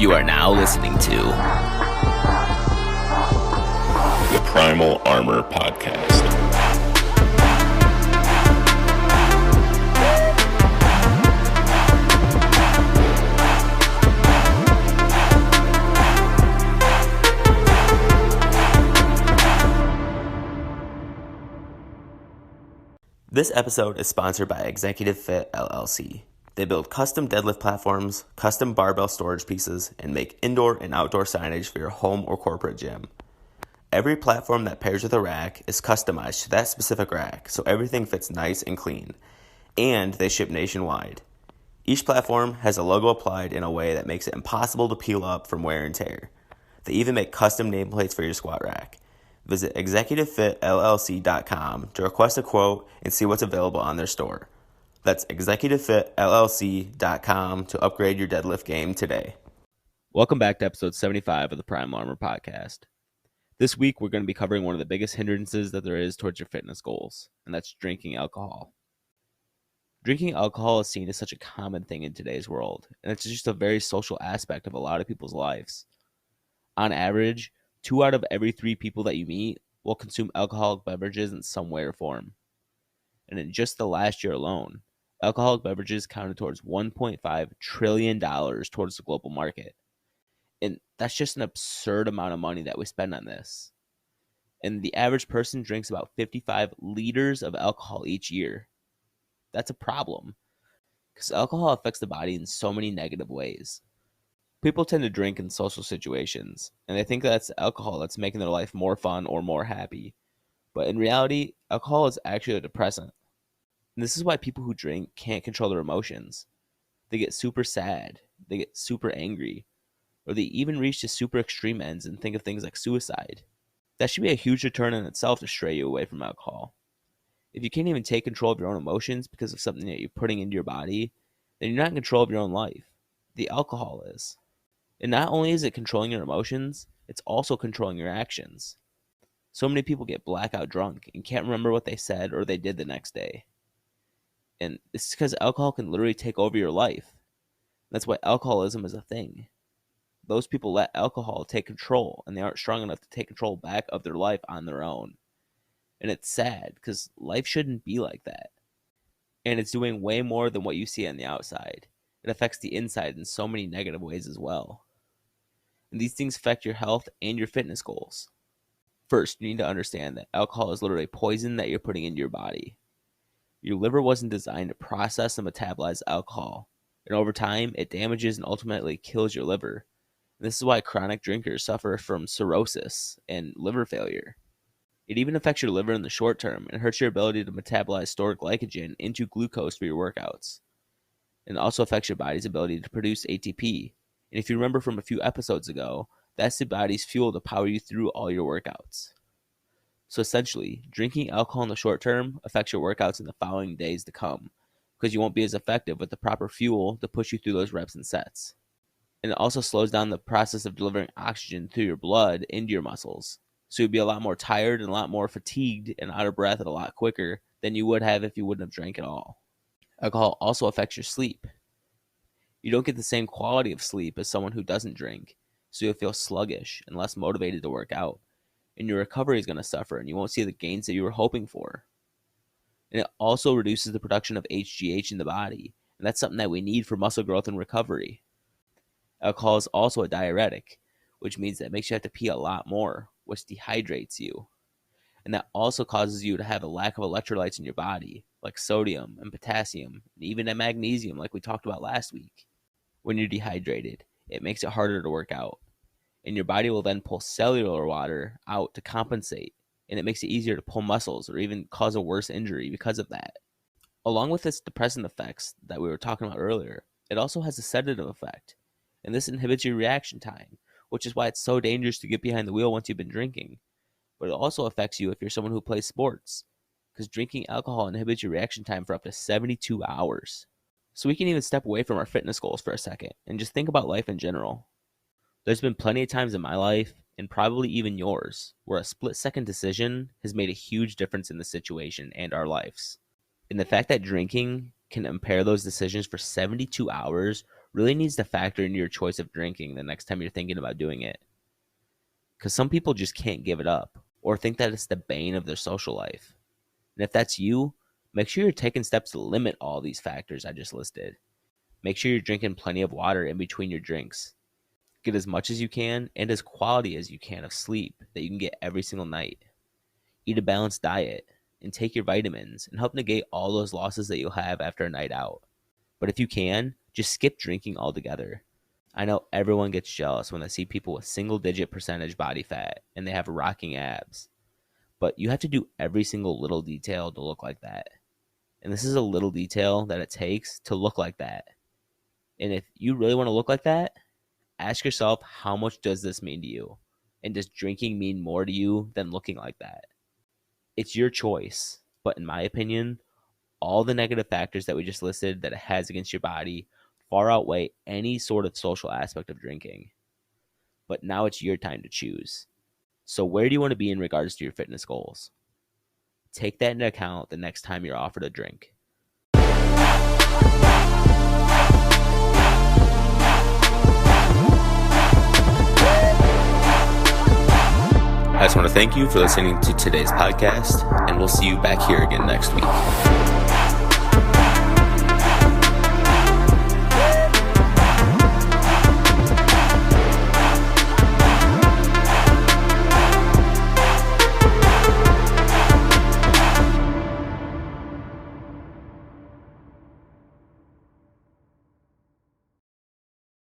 You are now listening to the Primal Armor Podcast. This episode is sponsored by Executive Fit LLC. They build custom deadlift platforms, custom barbell storage pieces, and make indoor and outdoor signage for your home or corporate gym. Every platform that pairs with a rack is customized to that specific rack, so everything fits nice and clean. And they ship nationwide. Each platform has a logo applied in a way that makes it impossible to peel up from wear and tear. They even make custom nameplates for your squat rack. Visit executivefitllc.com to request a quote and see what's available on their store. That's executivefitllc.com to upgrade your deadlift game today. Welcome back to episode 75 of the Primal Armor Podcast. This week, we're going to be covering one of the biggest hindrances that there is towards your fitness goals, and that's drinking alcohol. Drinking alcohol is seen as such a common thing in today's world, and it's just a very social aspect of a lot of people's lives. On average, 2 out of every 3 people that you meet will consume alcoholic beverages in some way or form. And in just the last year alone, alcoholic beverages counted towards $1.5 trillion towards the global market. And that's just an absurd amount of money that we spend on this. And the average person drinks about 55 liters of alcohol each year. That's a problem, because alcohol affects the body in so many negative ways. People tend to drink in social situations, and they think that's alcohol that's making their life more fun or more happy. But in reality, alcohol is actually a depressant. And this is why people who drink can't control their emotions. They get super sad, they get super angry, or they even reach to super extreme ends and think of things like suicide. That should be a huge deterrent in itself to stray you away from alcohol. If you can't even take control of your own emotions because of something that you're putting into your body, then you're not in control of your own life. The alcohol is. And not only is it controlling your emotions, it's also controlling your actions. So many people get blackout drunk and can't remember what they said or they did the next day. And this is because alcohol can literally take over your life. That's why alcoholism is a thing. Those people let alcohol take control, and they aren't strong enough to take control back of their life on their own. And it's sad, because life shouldn't be like that. And it's doing way more than what you see on the outside. It affects the inside in so many negative ways as well. And these things affect your health and your fitness goals. First, you need to understand that alcohol is literally poison that you're putting into your body. Your liver wasn't designed to process and metabolize alcohol, and over time, it damages and ultimately kills your liver. And this is why chronic drinkers suffer from cirrhosis and liver failure. It even affects your liver in the short term and hurts your ability to metabolize stored glycogen into glucose for your workouts. And it also affects your body's ability to produce ATP. And if you remember from a few episodes ago, that's the body's fuel to power you through all your workouts. So essentially, drinking alcohol in the short term affects your workouts in the following days to come, because you won't be as effective with the proper fuel to push you through those reps and sets. And it also slows down the process of delivering oxygen through your blood into your muscles. So you'll be a lot more tired and a lot more fatigued and out of breath a lot quicker than you would have if you wouldn't have drank at all. Alcohol also affects your sleep. You don't get the same quality of sleep as someone who doesn't drink, so you'll feel sluggish and less motivated to work out. And your recovery is going to suffer, and you won't see the gains that you were hoping for. And it also reduces the production of HGH in the body, and that's something that we need for muscle growth and recovery. Alcohol is also a diuretic, which means that it makes you have to pee a lot more, which dehydrates you. And that also causes you to have a lack of electrolytes in your body, like sodium and potassium, and even magnesium, like we talked about last week. When you're dehydrated, it makes it harder to work out. And your body will then pull cellular water out to compensate, and it makes it easier to pull muscles or even cause a worse injury because of that. Along with its depressant effects that we were talking about earlier, it also has a sedative effect, and this inhibits your reaction time, which is why it's so dangerous to get behind the wheel once you've been drinking. But it also affects you if you're someone who plays sports, because drinking alcohol inhibits your reaction time for up to 72 hours. So we can even step away from our fitness goals for a second and just think about life in general. There's been plenty of times in my life, and probably even yours, where a split-second decision has made a huge difference in the situation and our lives. And the fact that drinking can impair those decisions for 72 hours really needs to factor into your choice of drinking the next time you're thinking about doing it. Because some people just can't give it up or think that it's the bane of their social life. And if that's you, make sure you're taking steps to limit all these factors I just listed. Make sure you're drinking plenty of water in between your drinks. Get as much as you can and as quality as you can of sleep that you can get every single night. Eat a balanced diet and take your vitamins and help negate all those losses that you'll have after a night out. But if you can, just skip drinking altogether. I know everyone gets jealous when they see people with single-digit percentage body fat and they have rocking abs. But you have to do every single little detail to look like that. And this is a little detail that it takes to look like that. And if you really want to look like that, ask yourself, how much does this mean to you? And does drinking mean more to you than looking like that? It's your choice. But in my opinion, all the negative factors that we just listed that it has against your body far outweigh any sort of social aspect of drinking. But now it's your time to choose. So where do you want to be in regards to your fitness goals? Take that into account the next time you're offered a drink. I just want to thank you for listening to today's podcast, and we'll see you back here again next week.